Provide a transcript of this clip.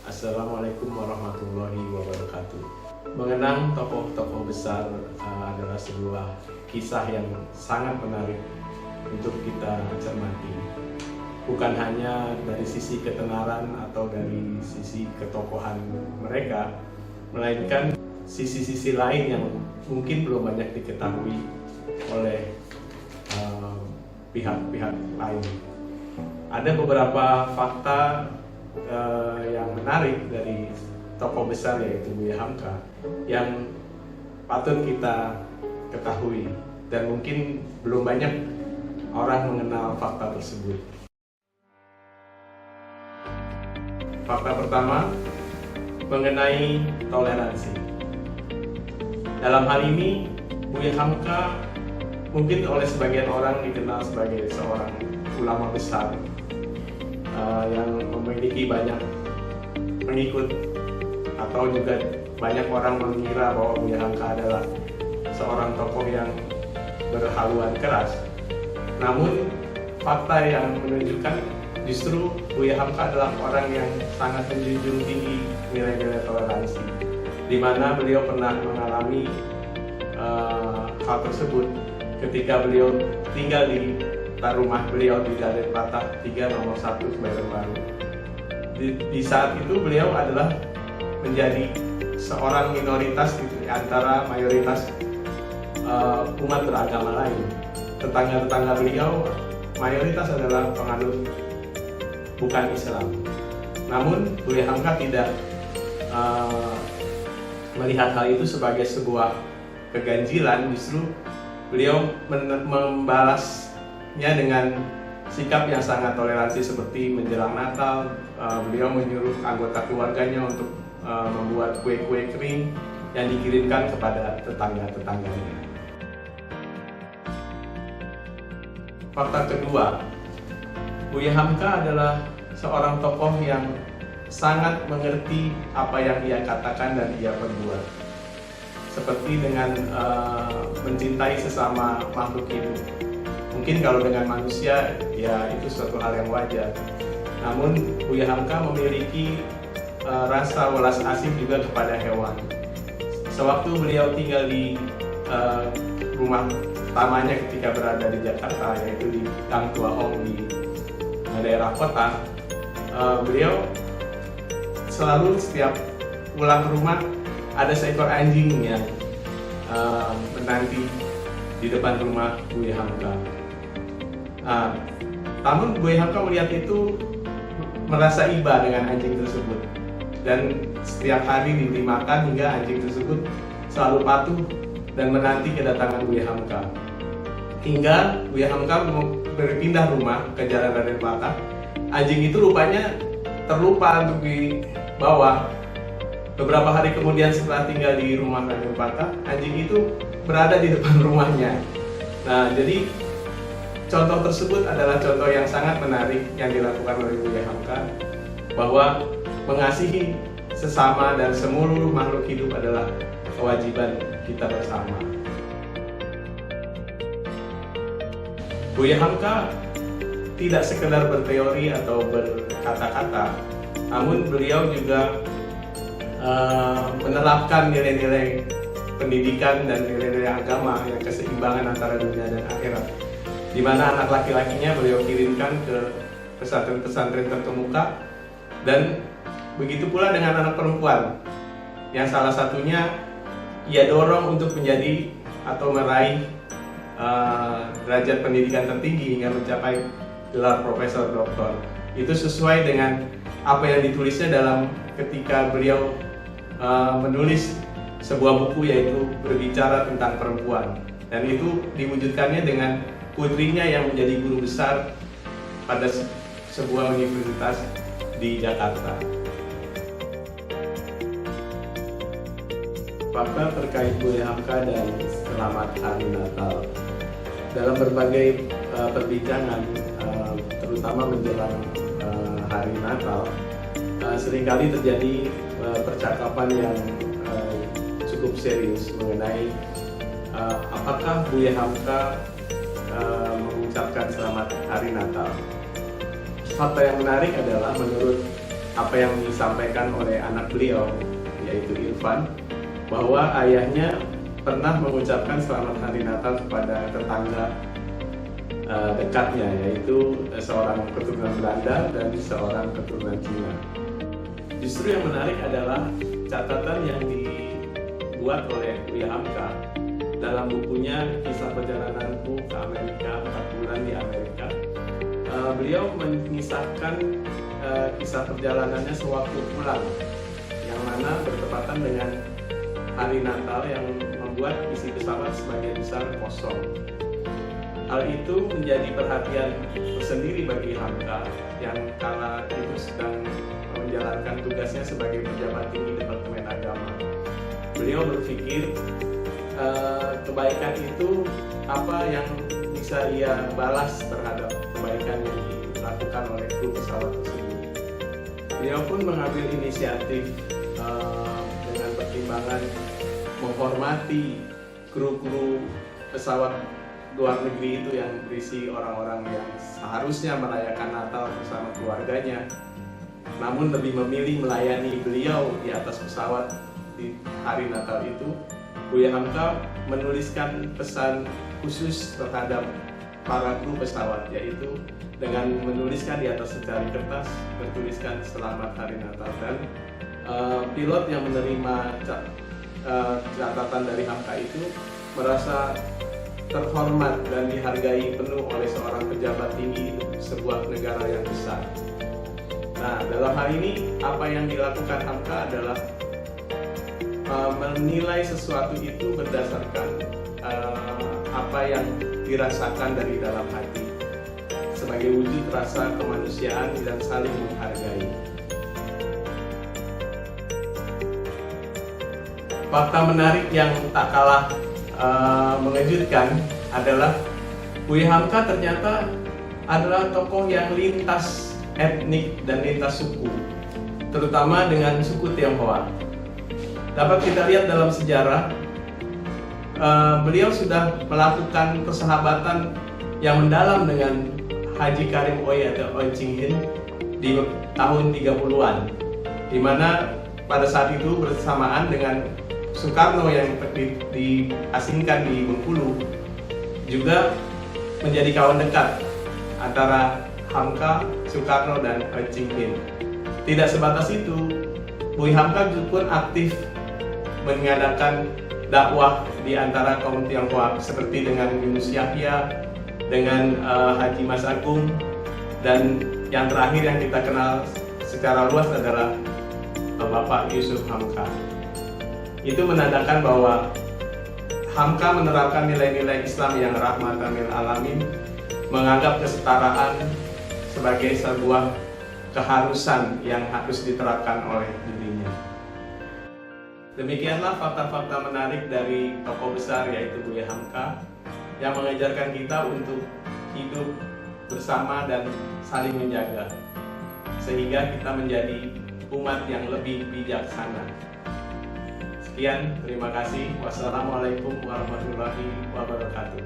Assalamualaikum warahmatullahi wabarakatuh. Mengenang tokoh-tokoh besar adalah sebuah kisah yang sangat menarik untuk kita cermati. Bukan hanya dari sisi ketenaran atau dari sisi ketokohan mereka, melainkan sisi-sisi lain yang mungkin belum banyak diketahui oleh pihak-pihak lain. Ada beberapa fakta yang menarik dari tokoh besar yaitu Buya Hamka yang patut kita ketahui dan mungkin belum banyak orang mengenal fakta tersebut. Fakta pertama mengenai toleransi. Dalam hal ini Buya Hamka mungkin oleh sebagian orang dikenal sebagai seorang ulama besar yang memiliki banyak pengikut, atau juga banyak orang mengira bahwa Buya Hamka adalah seorang tokoh yang berhaluan keras. Namun fakta yang menunjukkan justru Buya Hamka adalah orang yang sangat menjunjung tinggi nilai-nilai toleransi, di mana beliau pernah mengalami hal tersebut ketika beliau tinggal di rumah beliau di Raden Patah 3 nomor 1 Kebayoran Baru. Di saat itu beliau adalah menjadi seorang minoritas di antara mayoritas umat beragama lain. Tetangga-tetangga beliau mayoritas adalah penganut bukan Islam. Namun Buya Hamka tidak melihat hal itu sebagai sebuah keganjilan, justru beliau membalasnya dengan sikap yang sangat toleransi, seperti menjelang Natal beliau menyuruh anggota keluarganya untuk membuat kue-kue kering yang dikirimkan kepada tetangga-tetangganya. Fakta kedua, Buya Hamka adalah seorang tokoh yang sangat mengerti apa yang ia katakan dan ia perbuat, seperti dengan mencintai sesama makhluk hidup. Mungkin kalau dengan manusia ya itu suatu hal yang wajar. Namun Buya Hamka memiliki rasa welas asih juga kepada hewan. Sewaktu beliau tinggal di rumah pertamanya ketika berada di Jakarta, yaitu di Gang Tua Hong di daerah kota, beliau selalu setiap pulang ke rumah ada seekor anjing yang menanti di depan rumah Buya Hamka. Namun Buya Hamka melihat itu, merasa iba dengan anjing tersebut, dan setiap hari diberi makan hingga anjing tersebut selalu patuh dan menanti kedatangan Buya Hamka. Hingga Buya Hamka berpindah rumah ke Jalan Raden Patah, anjing itu rupanya terlupa untuk dibawa. Beberapa hari kemudian setelah tinggal di rumah Raden Patah, anjing itu berada di depan rumahnya. Nah, jadi contoh tersebut adalah contoh yang sangat menarik yang dilakukan oleh Buya Hamka, bahwa mengasihi sesama dan seluruh makhluk hidup adalah kewajiban kita bersama. Buya Hamka tidak sekedar berteori atau berkata-kata, namun beliau juga menerapkan nilai-nilai pendidikan dan nilai-nilai agama yang keseimbangan antara dunia dan akhirat, di mana anak laki-lakinya beliau kirimkan ke pesantren-pesantren terkemuka, dan begitu pula dengan anak perempuan yang salah satunya ia dorong untuk menjadi atau meraih derajat pendidikan tertinggi hingga mencapai gelar profesor doktor. Itu sesuai dengan apa yang ditulisnya dalam ketika beliau menulis sebuah buku, yaitu berbicara tentang perempuan, dan itu diwujudkannya dengan putrinya yang menjadi guru besar pada sebuah universitas di Jakarta. Fakta terkait Buya Hamka dan selamat hari Natal. Dalam berbagai perbincangan, terutama menjelang hari Natal, seringkali terjadi percakapan yang cukup serius mengenai apakah Buya Hamka mengucapkan selamat hari Natal. Fakta yang menarik adalah menurut apa yang disampaikan oleh anak beliau, yaitu Irfan, bahwa ayahnya pernah mengucapkan selamat hari Natal kepada tetangga dekatnya, yaitu seorang keturunan Belanda dan seorang keturunan Cina. Justru yang menarik adalah catatan yang dibuat oleh Buya Hamka dalam bukunya Kisah Perjalananku ke Amerika, 4 bulan di Amerika. Beliau mengisahkan kisah perjalanannya sewaktu pulang, yang mana bertepatan dengan hari Natal yang membuat isi pesawat sebagian besar kosong. Hal itu menjadi perhatian tersendiri bagi Hamka yang kala itu sedang menjalankan tugasnya sebagai pejabat tinggi Departemen Agama. Beliau berpikir kebaikan itu apa yang bisa ia balas terhadap kebaikan yang dilakukan oleh kru pesawat tersebut. Beliau pun mengambil inisiatif dengan pertimbangan menghormati kru-kru pesawat luar negeri itu yang berisi orang-orang yang seharusnya merayakan Natal bersama keluarganya, namun lebih memilih melayani beliau di atas pesawat di hari Natal itu. Buya Hamka menuliskan pesan khusus terhadap para kru pesawat, yaitu dengan menuliskan di atas secari kertas bertuliskan Selamat Hari Natal, dan pilot yang menerima catatan dari Hamka itu merasa terhormat dan dihargai penuh oleh seorang pejabat tinggi sebuah negara yang besar. Nah, dalam hal ini apa yang dilakukan Hamka adalah menilai sesuatu itu berdasarkan apa yang dirasakan dari dalam hati, sebagai wujud rasa kemanusiaan dan saling menghargai. Fakta menarik yang tak kalah mengejutkan adalah Buya Hamka ternyata adalah tokoh yang lintas etnik dan lintas suku, terutama dengan suku Tionghoa. Dapat kita lihat dalam sejarah, beliau sudah melakukan persahabatan yang mendalam dengan Haji Karim Oey atau Oey Ching Hin di tahun 30-an, di mana pada saat itu bersamaan dengan Soekarno yang diasingkan di Bengkulu juga menjadi kawan dekat antara Hamka, Soekarno, dan Oey Ching Hin. Tidak sebatas itu, Buya Hamka pun aktif mengadakan dakwah di antara kaum Tionghoa seperti dengan Yunus Yahya, dengan Haji Mas Agung, dan yang terakhir yang kita kenal secara luas adalah Bapak Yusuf Hamka. Itu menandakan bahwa Hamka menerapkan nilai-nilai Islam yang rahmatan lil alamin, menganggap kesetaraan sebagai sebuah keharusan yang harus diterapkan oleh dirinya. Demikianlah fakta-fakta menarik dari tokoh besar yaitu Buya Hamka yang mengajarkan kita untuk hidup bersama dan saling menjaga, sehingga kita menjadi umat yang lebih bijaksana. Sekian, terima kasih. Wassalamualaikum warahmatullahi wabarakatuh.